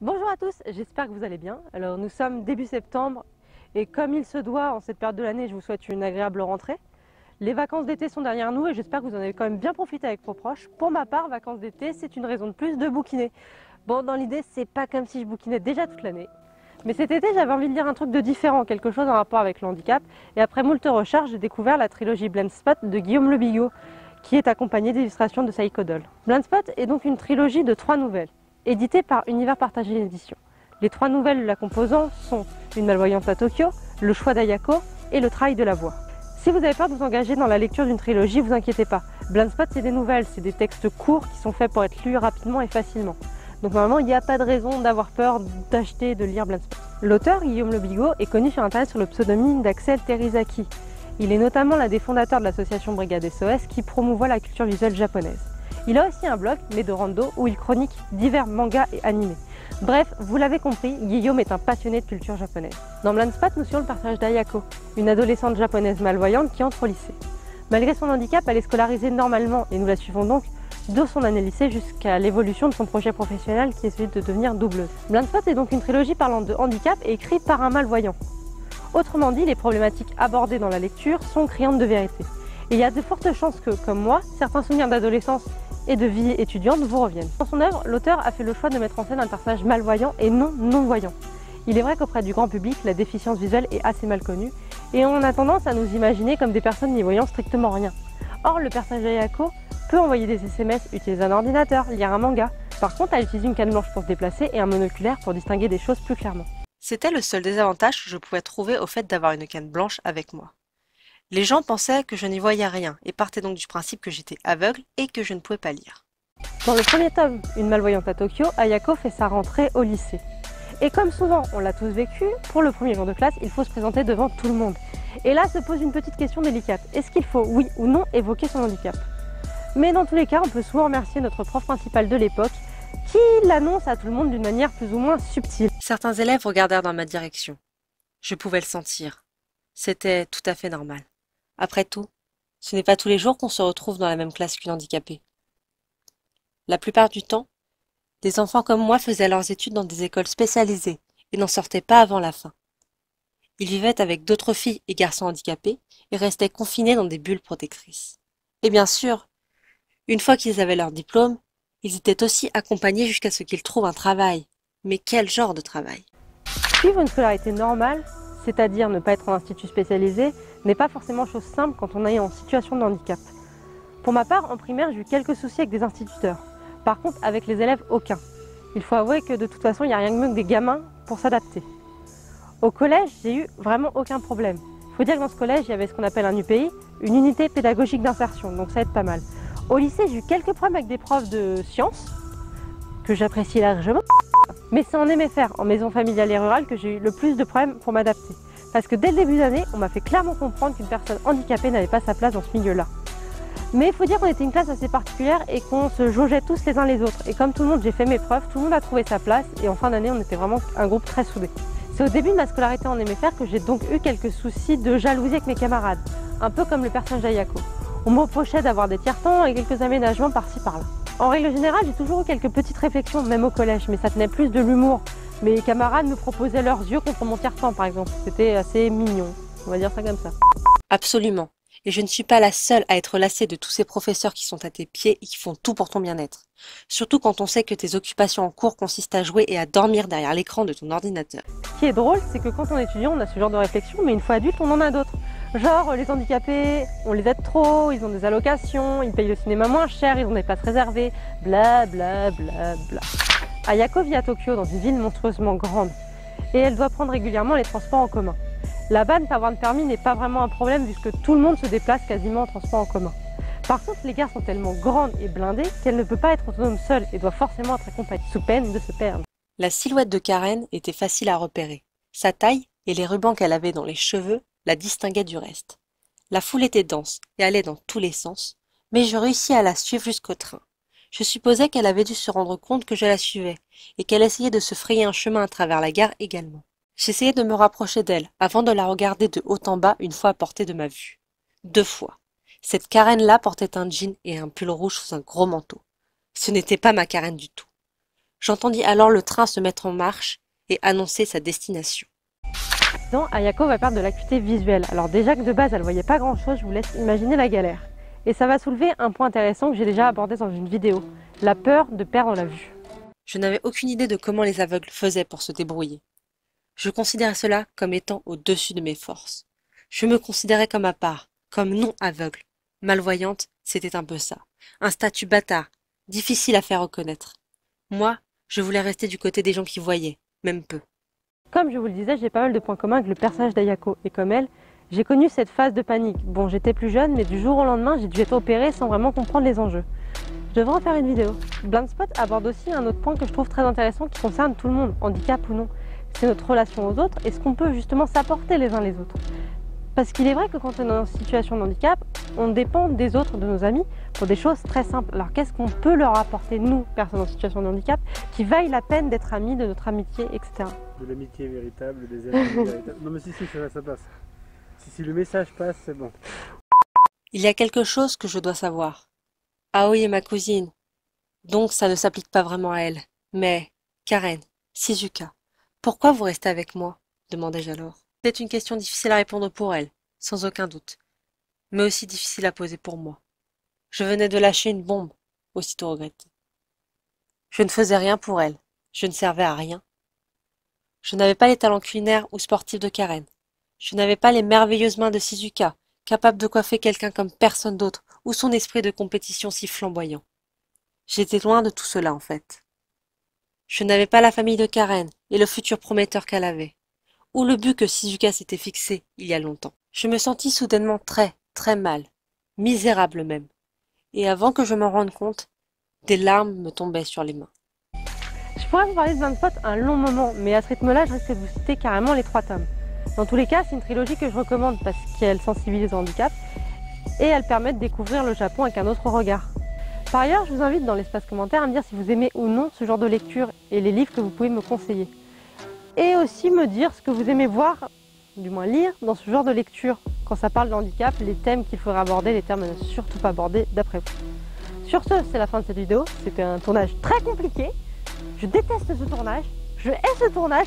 Bonjour à tous, j'espère que vous allez bien. Alors nous sommes début septembre et comme il se doit en cette période de l'année, je vous souhaite une agréable rentrée. Les vacances d'été sont derrière nous et j'espère que vous en avez quand même bien profité avec vos proches. Pour ma part, vacances d'été, c'est une raison de plus de bouquiner. Bon, dans l'idée, c'est pas comme si je bouquinais déjà toute l'année. Mais cet été, j'avais envie de lire un truc de différent, quelque chose en rapport avec le handicap. Et après moult recherches, j'ai découvert la trilogie Blind Spot de Guillaume Le Bigot, qui est accompagnée d'illustrations de Saïko Doll. Blind Spot est donc une trilogie de 3 nouvelles, éditée par Univers Partagé Édition. Les 3 nouvelles la composant sont Une malvoyante à Tokyo, Le choix d'Ayako et Le travail de la voix. Si vous avez peur de vous engager dans la lecture d'une trilogie, vous inquiétez pas. Blind Spot, c'est des nouvelles, c'est des textes courts qui sont faits pour être lus rapidement et facilement. Donc normalement, il n'y a pas de raison d'avoir peur d'acheter et de lire Blind Spot. L'auteur, Guillaume Le Bigot, est connu sur internet sur le pseudonyme d'Axel Terizaki. Il est notamment l'un des fondateurs de l'association Brigade SOS qui promouvoit la culture visuelle japonaise. Il a aussi un blog, Medorando, où il chronique divers mangas et animés. Bref, vous l'avez compris, Guillaume est un passionné de culture japonaise. Dans Blind Spot, nous suivons le personnage d'Ayako, une adolescente japonaise malvoyante qui entre au lycée. Malgré son handicap, elle est scolarisée normalement et nous la suivons donc de son année lycée jusqu'à l'évolution de son projet professionnel qui est celui de devenir doubleuse. Blind Spot est donc une trilogie parlant de handicap et écrite par un malvoyant. Autrement dit, les problématiques abordées dans la lecture sont criantes de vérité. Et il y a de fortes chances que, comme moi, certains souvenirs d'adolescence et de vie étudiante vous reviennent. Dans son œuvre, l'auteur a fait le choix de mettre en scène un personnage malvoyant et non non-voyant. Il est vrai qu'auprès du grand public, la déficience visuelle est assez mal connue et on a tendance à nous imaginer comme des personnes n'y voyant strictement rien. Or, le personnage d'Ayako peut envoyer des SMS, utiliser un ordinateur, lire un manga. Par contre, elle utilise une canne blanche pour se déplacer et un monoculaire pour distinguer des choses plus clairement. C'était le seul désavantage que je pouvais trouver au fait d'avoir une canne blanche avec moi. Les gens pensaient que je n'y voyais rien et partaient donc du principe que j'étais aveugle et que je ne pouvais pas lire. Dans le premier tome, Une malvoyante à Tokyo, Ayako fait sa rentrée au lycée. Et comme souvent, on l'a tous vécu, pour le premier jour de classe, il faut se présenter devant tout le monde. Et là se pose une petite question délicate. Est-ce qu'il faut, oui ou non, évoquer son handicap? Mais dans tous les cas, on peut souvent remercier notre prof principal de l'époque qui l'annonce à tout le monde d'une manière plus ou moins subtile. Certains élèves regardèrent dans ma direction. Je pouvais le sentir. C'était tout à fait normal. Après tout, ce n'est pas tous les jours qu'on se retrouve dans la même classe qu'une handicapée. La plupart du temps, des enfants comme moi faisaient leurs études dans des écoles spécialisées et n'en sortaient pas avant la fin. Ils vivaient avec d'autres filles et garçons handicapés et restaient confinés dans des bulles protectrices. Et bien sûr, une fois qu'ils avaient leur diplôme, ils étaient aussi accompagnés jusqu'à ce qu'ils trouvent un travail. Mais quel genre de travail? Suivre une scolarité normale, c'est-à-dire ne pas être en institut spécialisé, n'est pas forcément chose simple quand on est en situation de handicap. Pour ma part, en primaire, j'ai eu quelques soucis avec des instituteurs. Par contre, avec les élèves, aucun. Il faut avouer que de toute façon, il n'y a rien de mieux que des gamins pour s'adapter. Au collège, j'ai eu vraiment aucun problème. Il faut dire que dans ce collège, il y avait ce qu'on appelle un UPI, une unité pédagogique d'insertion, donc ça aide pas mal. Au lycée, j'ai eu quelques problèmes avec des profs de sciences, que j'apprécie largement, mais c'est en MFR, en maison familiale et rurale, que j'ai eu le plus de problèmes pour m'adapter. Parce que dès le début d'année, on m'a fait clairement comprendre qu'une personne handicapée n'avait pas sa place dans ce milieu-là. Mais il faut dire qu'on était une classe assez particulière et qu'on se jaugeait tous les uns les autres. Et comme tout le monde, j'ai fait mes preuves, tout le monde a trouvé sa place et en fin d'année, on était vraiment un groupe très soudé. C'est au début de ma scolarité en MFR que j'ai donc eu quelques soucis de jalousie avec mes camarades, un peu comme le personnage d'Ayako. On me reprochait d'avoir des tiers-temps et quelques aménagements par-ci par-là. En règle générale, j'ai toujours eu quelques petites réflexions, même au collège, mais ça tenait plus de l'humour. Mes camarades me proposaient leurs yeux contre mon tiers-temps, par exemple. C'était assez mignon, on va dire ça comme ça. Absolument. Et je ne suis pas la seule à être lassée de tous ces professeurs qui sont à tes pieds et qui font tout pour ton bien-être. Surtout quand on sait que tes occupations en cours consistent à jouer et à dormir derrière l'écran de ton ordinateur. Ce qui est drôle, c'est que quand on est étudiant, on a ce genre de réflexion, mais une fois adulte, on en a d'autres. Genre, les handicapés, on les aide trop, ils ont des allocations, ils payent le cinéma moins cher, ils ont des places réservées, bla bla bla bla. Ayako vit à Tokyo, dans une ville monstrueusement grande, et elle doit prendre régulièrement les transports en commun. Là-bas, ne pas avoir de permis n'est pas vraiment un problème puisque tout le monde se déplace quasiment en transport en commun. Par contre, les gares sont tellement grandes et blindées qu'elle ne peut pas être autonome seule et doit forcément être accompagnée, sous peine de se perdre. La silhouette de Karen était facile à repérer. Sa taille et les rubans qu'elle avait dans les cheveux la distinguaient du reste. La foule était dense et allait dans tous les sens, mais je réussis à la suivre jusqu'au train. Je supposais qu'elle avait dû se rendre compte que je la suivais et qu'elle essayait de se frayer un chemin à travers la gare également. J'essayais de me rapprocher d'elle avant de la regarder de haut en bas une fois à portée de ma vue. 2 fois. Cette Karen-là portait un jean et un pull rouge sous un gros manteau. Ce n'était pas ma Karen du tout. J'entendis alors le train se mettre en marche et annoncer sa destination. Donc, Ayako va perdre de l'acuité visuelle. Alors déjà que de base, elle voyait pas grand-chose, je vous laisse imaginer la galère. Et ça va soulever un point intéressant que j'ai déjà abordé dans une vidéo, la peur de perdre la vue. Je n'avais aucune idée de comment les aveugles faisaient pour se débrouiller. Je considérais cela comme étant au-dessus de mes forces. Je me considérais comme à part, comme non aveugle. Malvoyante, c'était un peu ça. Un statut bâtard, difficile à faire reconnaître. Moi, je voulais rester du côté des gens qui voyaient, même peu. Comme je vous le disais, j'ai pas mal de points communs avec le personnage d'Ayako, et comme elle, j'ai connu cette phase de panique. Bon, j'étais plus jeune, mais du jour au lendemain, j'ai dû être opérée sans vraiment comprendre les enjeux. Je devrais en faire une vidéo. Blindspot aborde aussi un autre point que je trouve très intéressant qui concerne tout le monde, handicap ou non. C'est notre relation aux autres et ce qu'on peut justement s'apporter les uns les autres. Parce qu'il est vrai que quand on est en situation de handicap, on dépend des autres, de nos amis, pour des choses très simples. Alors qu'est-ce qu'on peut leur apporter, nous, personnes en situation de handicap, qui vaille la peine d'être amis, de notre amitié, etc. De l'amitié véritable, des amis véritables. Non mais si, ça passe. Si le message passe, c'est bon. Il y a quelque chose que je dois savoir. Aoi est ma cousine, donc ça ne s'applique pas vraiment à elle. Mais, Karen, Shizuka, pourquoi vous restez avec moi? Demandai-je alors. C'est une question difficile à répondre pour elle, sans aucun doute, mais aussi difficile à poser pour moi. Je venais de lâcher une bombe, aussitôt regretté. Je ne faisais rien pour elle, je ne servais à rien. Je n'avais pas les talents culinaires ou sportifs de Karen. Je n'avais pas les merveilleuses mains de Shizuka, capable de coiffer quelqu'un comme personne d'autre, ou son esprit de compétition si flamboyant. J'étais loin de tout cela en fait. Je n'avais pas la famille de Karen et le futur prometteur qu'elle avait, ou le but que Shizuka s'était fixé il y a longtemps. Je me sentis soudainement très mal, misérable même, et avant que je m'en rende compte, des larmes me tombaient sur les mains. Je pourrais vous parler de Blindspot un long moment, mais à ce rythme-là, je risque de vous citer carrément les 3 tomes. Dans tous les cas, c'est une trilogie que je recommande parce qu'elle sensibilise au handicap et elle permet de découvrir le Japon avec un autre regard. Par ailleurs, je vous invite dans l'espace commentaire à me dire si vous aimez ou non ce genre de lecture et les livres que vous pouvez me conseiller. Et aussi me dire ce que vous aimez voir, du moins lire, dans ce genre de lecture. Quand ça parle de handicap, les thèmes qu'il faudrait aborder, les termes à ne surtout pas aborder d'après vous. Sur ce, c'est la fin de cette vidéo. C'était un tournage très compliqué. Je déteste ce tournage. Je hais ce tournage.